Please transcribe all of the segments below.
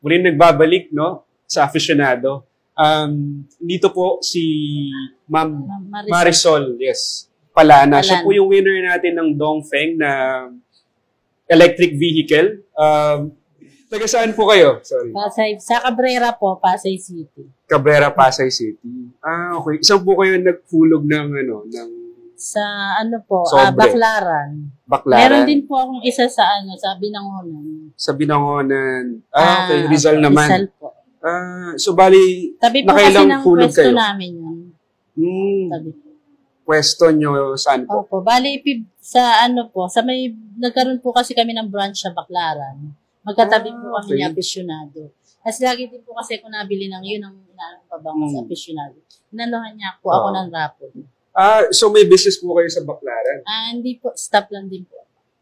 Muli nagbabalik, no, sa aficionado. Dito po si Ma'am Marisol, yes, Palana. Siya po yung winner natin ng Dongfeng na electric vehicle. Taga saan po kayo? Sorry. Pasay, sa Cabrera po, Pasay City. Cabrera, Pasay City. Okay. Saan po kayo nagfulog ng sa po, Baclaran. Meron din po akong isa sa sa Binangonan. Sa Binangonan. Okay, Rizal naman. Rizal po. So bali, tabi po kasi ng pwesto namin yun. Tabi po. Pwesto nyo saan po? Opo, bali sa sa may, nagkaroon po kasi kami ng branch sa Baclaran. Magkatabi po kami ni aficionado. Kasi lagi din po kasi ako nabili ng yun ang pabango sa aficionado. Inaluhan niya po ako ng rapid. So may business po kayo sa Baclaran? Hindi po, staff lang din po.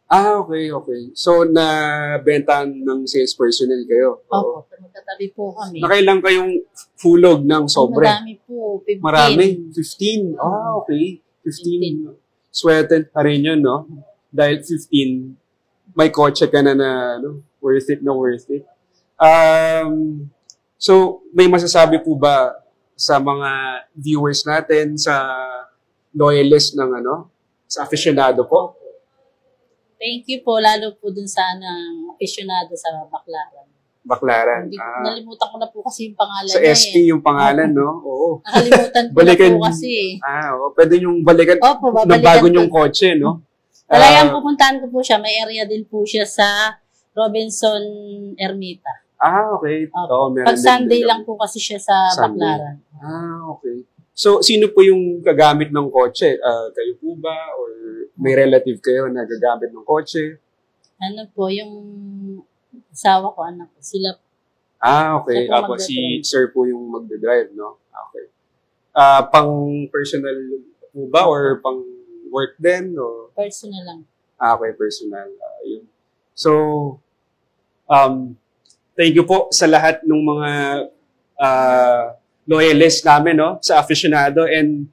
Okay. So, nabentahan ng sales personnel kayo? Opo, magkatabi po kami. Nakailang kayong fulog ng sobre? Marami po, 15. Marami? 15? Okay. 15. Swerte pa rin yun, no? Dahil 15, may kotse ka na worth it na worth it. So, may masasabi po ba sa mga viewers natin, sa loyalist ng sa aficionado po? Thank you po, lalo po dun sa aficionado sa Baclaran. Baclaran. Nalimutan ko na po kasi yung pangalan sa niya. Sa ST yung pangalan, no? Oo. Nakalimutan ko na po kasi. Pwede yung balikan ng bago yung kotse, no? Talagang pupuntahan ko po siya. May area din po siya sa Robinson Ermita. Okay. Pag Sunday lang po kasi siya sa Baclaran. Okay. So, sino po yung gagamit ng kotse? Kayo po ba? Or may relative kayo na gagamit ng kotse? Yung asawa ko, anak ko. Sila. Okay. Si sir po yung magdadrive, no? Okay. Pang personal po ba? Or pang work din? O? Personal lang. Okay, personal. Yun. So, thank you po sa lahat ng mga loyalist namin, no, sa aficionado, and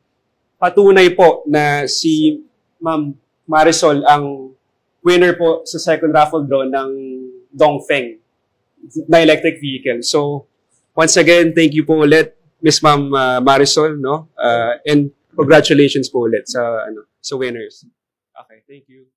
patunay po na si Ma'am Marisol ang winner po sa second raffle draw ng Dongfeng na electric vehicle. So, once again, thank you po ulit, Miss Ma'am Marisol, no, and congratulations po ulit sa winners. Okay, thank you.